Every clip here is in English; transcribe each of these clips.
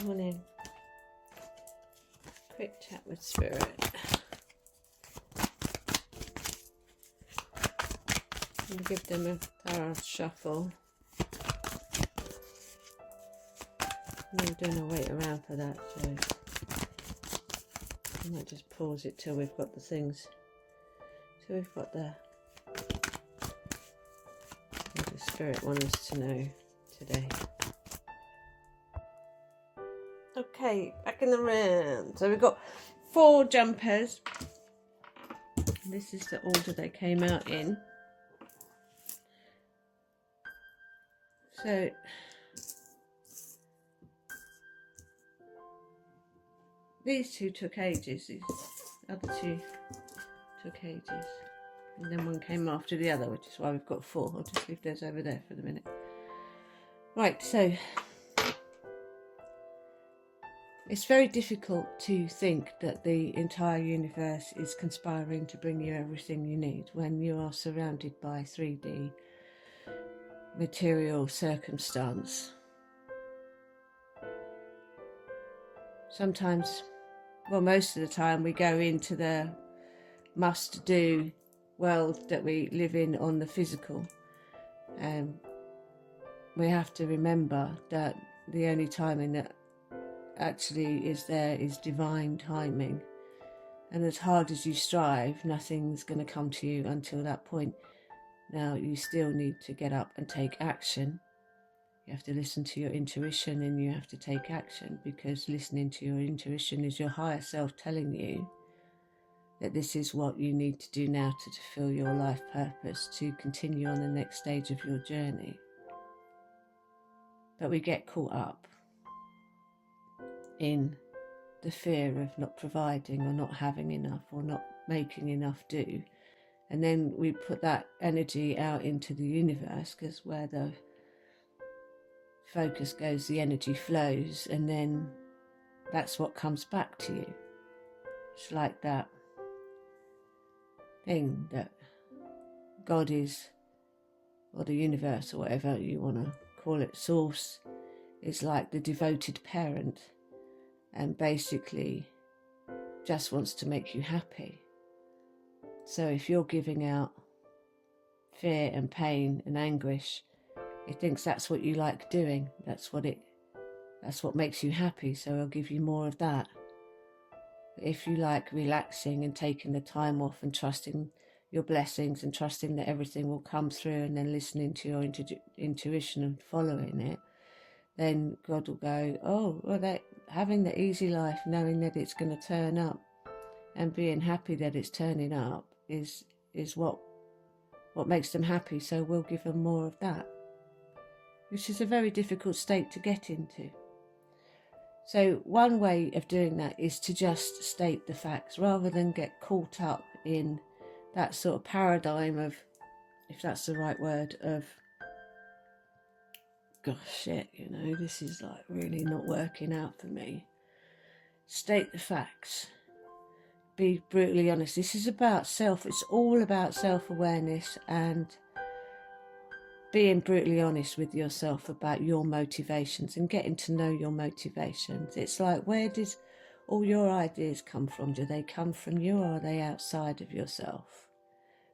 Come on in. Quick chat with Spirit. And give them a thorough shuffle. I'm doing a wait around for that, so I might just pause it till we've got the things. Till we've got the Spirit wants us to know today. Okay, back in the round. So we've got 4 jumpers. This is the order they came out in. So these 2 took ages. These other 2 took ages. And then one came after the other, which is why we've got 4. I'll just leave those over there for the minute. Right, so it's very difficult to think that the entire universe is conspiring to bring you everything you need when you are surrounded by 3D material circumstance. Sometimes, well, most of the time we go into the must-do world that we live in on the physical. We have to remember that the only timing that actually is there is divine timing, and as hard as you strive, nothing's going to come to you until that point. Now you still need to get up and take action. You have to listen to your intuition, and you have to take action, because listening to your intuition is your higher self telling you that this is what you need to do now to fulfill your life purpose, to continue on the next stage of your journey. But we get caught up in the fear of not providing or not having enough or not making enough do, and then we put that energy out into the universe, because where the focus goes, the energy flows, and then that's what comes back to you. It's like that thing that God is, or the universe, or whatever you want to call it, source, is like the devoted parent, and basically just wants to make you happy. So if you're giving out fear and pain and anguish, it thinks that's what you like doing. That's what makes you happy, so it'll give you more of that. But if you like relaxing and taking the time off and trusting your blessings and trusting that everything will come through, and then listening to your intuition and following it, then God will go, oh, well, they're having the easy life, knowing that it's going to turn up, and being happy that it's turning up is what makes them happy, so we'll give them more of that, which is a very difficult state to get into. So one way of doing that is to just state the facts, rather than get caught up in that sort of paradigm of, if that's the right word, of, gosh, shit, this is like really not working out for me. State the facts. Be brutally honest. This is about self. It's all about self-awareness and being brutally honest with yourself about your motivations and getting to know your motivations. It's like, where did all your ideas come from? Do they come from you, or are they outside of yourself?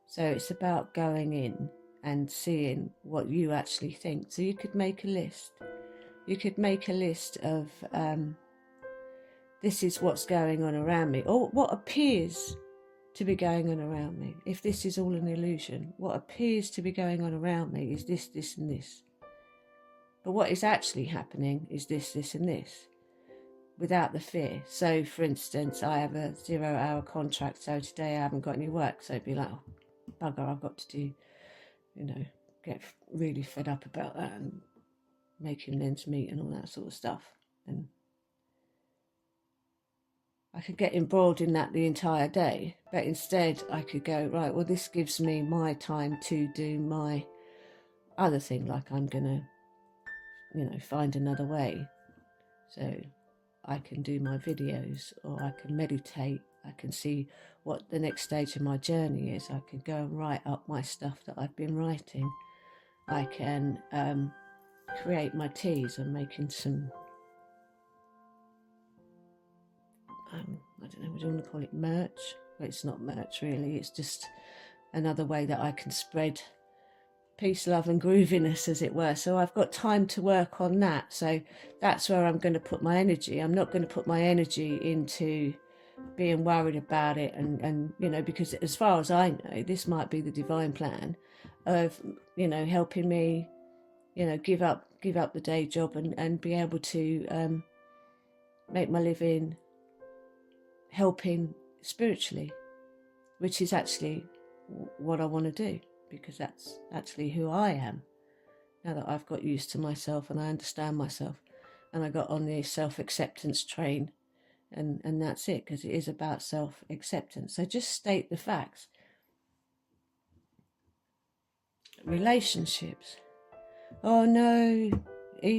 So it's about going in and seeing what you actually think. So you could make a list. You could make a list of this is what's going on around me, or what appears to be going on around me. If this is all an illusion, what appears to be going on around me is this, this and this. But what is actually happening is this, this and this, without the fear. So for instance, I have a 0-hour contract, so today I haven't got any work, so it'd be like, oh, bugger, I've got to do, get really fed up about that and making ends meet and all that sort of stuff. And I could get embroiled in that the entire day, but instead I could go, right, well, this gives me my time to do my other thing, like I'm going to, find another way. So I can do my videos, or I can meditate. I can see what the next stage of my journey is. I can go and write up my stuff that I've been writing. I can create my teas. I'm making some I don't know, what do you want to call it, merch? Well, it's not merch really, it's just another way that I can spread peace, love and grooviness, as it were. So I've got time to work on that. So that's where I'm going to put my energy. I'm not going to put my energy into being worried about it and you know, because as far as I know, this might be the divine plan of, you know, helping me, you know, give up the day job and be able to make my living helping spiritually, which is actually what I want to do, because that's actually who I am. Now that I've got used to myself and I understand myself, and I got on the self-acceptance train, and that's it, because it is about self-acceptance. So just state the facts. Relationships. Oh no,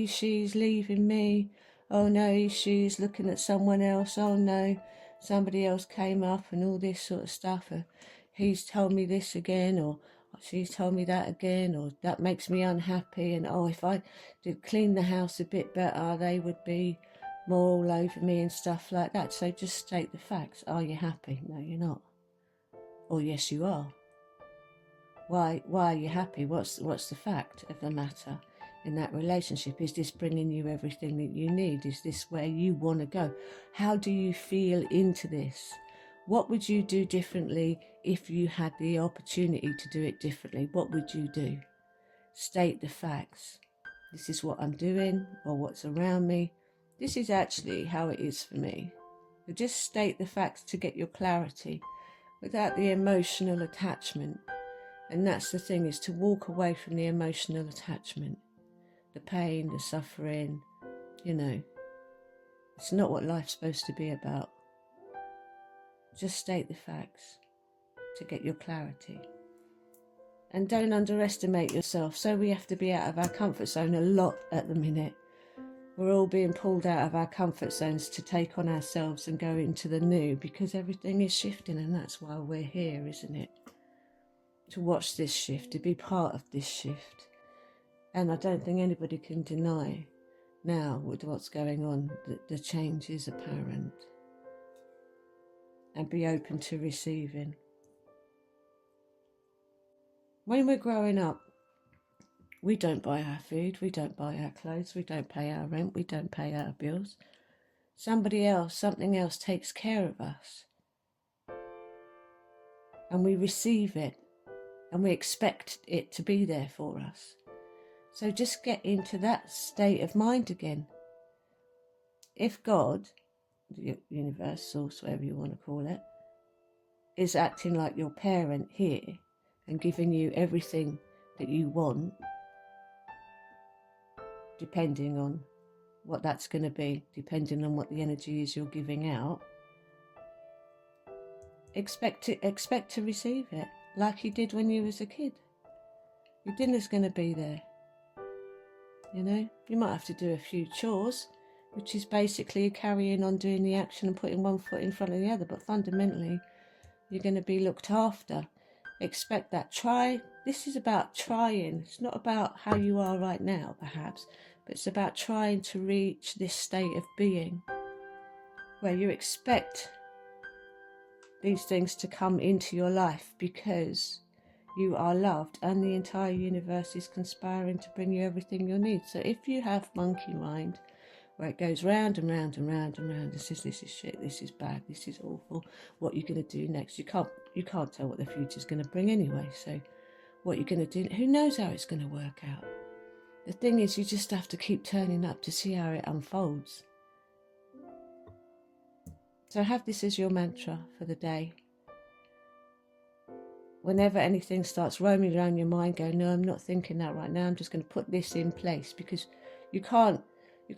she's leaving me. Oh no, she's looking at someone else. Oh no, somebody else came up, and all this sort of stuff. He's told me this again, or she's told me that again, or that makes me unhappy. And oh, if I did clean the house a bit better, they would be more all over me and stuff like that. So just state the facts. Are you happy? No, you're not. Or yes, you are. Why are you happy? What's the fact of the matter in that relationship? Is this bringing you everything that you need? Is this where you want to go? How do you feel into this? What would you do differently if you had the opportunity to do it differently? What would you do? State the facts. This is what I'm doing, or what's around me. This is actually how it is for me. So just state the facts to get your clarity without the emotional attachment. And that's the thing, is to walk away from the emotional attachment, the pain, the suffering. You know, it's not what life's supposed to be about. Just state the facts to get your clarity. And don't underestimate yourself. So we have to be out of our comfort zone a lot at the minute. We're all being pulled out of our comfort zones to take on ourselves and go into the new, because everything is shifting, and that's why we're here, isn't it? To watch this shift, to be part of this shift. And I don't think anybody can deny now, with what's going on, that the change is apparent. And be open to receiving. When we're growing up, we don't buy our food, we don't buy our clothes, we don't pay our rent, we don't pay our bills. Somebody else, something else takes care of us. And we receive it. And we expect it to be there for us. So just get into that state of mind again. If God, the universe, source, whatever you want to call it, is acting like your parent here and giving you everything that you want, depending on what that's going to be, depending on what the energy is you're giving out, expect to receive it like you did when you was a kid. Your dinner's going to be there. You know, you might have to do a few chores, which is basically carrying on doing the action and putting one foot in front of the other, but fundamentally you're going to be looked after. Expect that. This is about trying. It's not about how you are right now, perhaps, but it's about trying to reach this state of being where you expect these things to come into your life because you are loved and the entire universe is conspiring to bring you everything you need. So if you have monkey mind, where it goes round and round and round and round, this is shit, this is bad, this is awful, what you're going to do next, you can't tell what the future's going to bring anyway. So what you're going to do, who knows how it's going to work out. The thing is, you just have to keep turning up to see how it unfolds. So have this as your mantra for the day. Whenever anything starts roaming around your mind, go, no, I'm not thinking that right now, I'm just going to put this in place, because you can't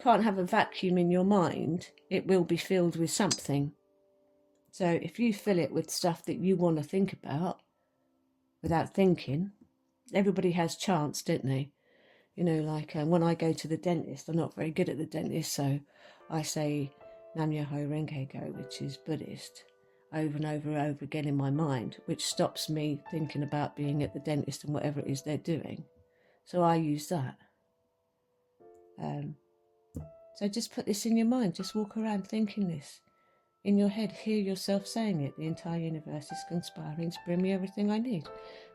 have a vacuum in your mind. It will be filled with something. So if you fill it with stuff that you want to think about without thinking, everybody has chance, don't they? You know, like when I go to the dentist, I'm not very good at the dentist, so I say Nam Myoho Renge Kyo, which is Buddhist, over and over and over again in my mind, which stops me thinking about being at the dentist and whatever it is they're doing. So I use that. So just put this in your mind. Just walk around thinking this. in your head, hear yourself saying it. The entire universe is conspiring to bring me everything I need.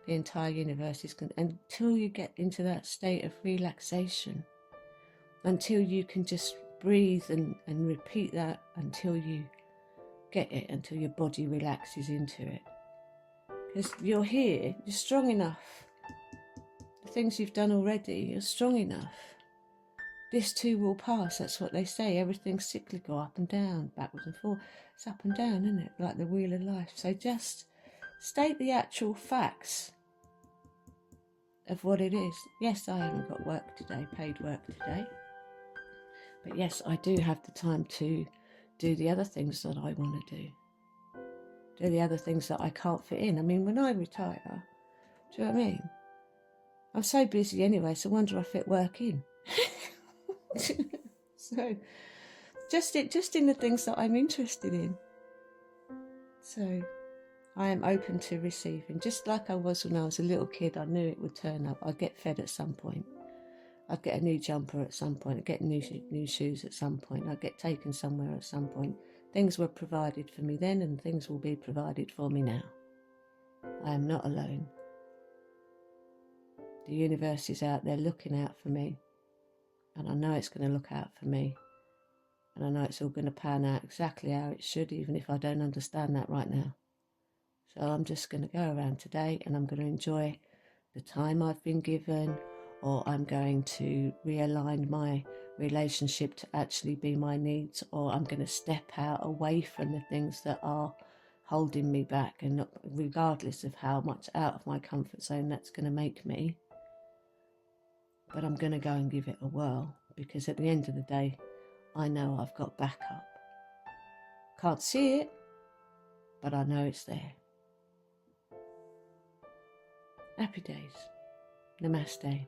The entire universe is until you get into that state of relaxation, until you can just breathe and repeat that until you get it, until your body relaxes into it. Because you're here, you're strong enough. The things you've done already, you're strong enough. This too will pass, that's what they say. Everything's cyclical, up and down, backwards and forwards. It's up and down, isn't it? Like the wheel of life. So just state the actual facts of what it is. Yes, I haven't got work today, paid work today. But yes, I do have the time to do the other things that I want to do. Do the other things that I can't fit in. I mean, when I retire, do you know what I mean? I'm so busy anyway, so I wonder if I fit work in. So, just in the things that I'm interested in. So, I am open to receiving. Just like I was when I was a little kid, I knew it would turn up. I'd get fed at some point. I'd get a new jumper at some point. I'd get new shoes at some point. I'd get taken somewhere at some point. Things were provided for me then, and things will be provided for me now. I am not alone. The universe is out there looking out for me. And I know it's going to look out for me. And I know it's all going to pan out exactly how it should, even if I don't understand that right now. So I'm just going to go around today and I'm going to enjoy the time I've been given, or I'm going to realign my relationship to actually be my needs, or I'm going to step out away from the things that are holding me back, and not, regardless of how much out of my comfort zone that's going to make me. But I'm going to go and give it a whirl, because at the end of the day, I know I've got backup. Can't see it, but I know it's there. Happy days. Namaste.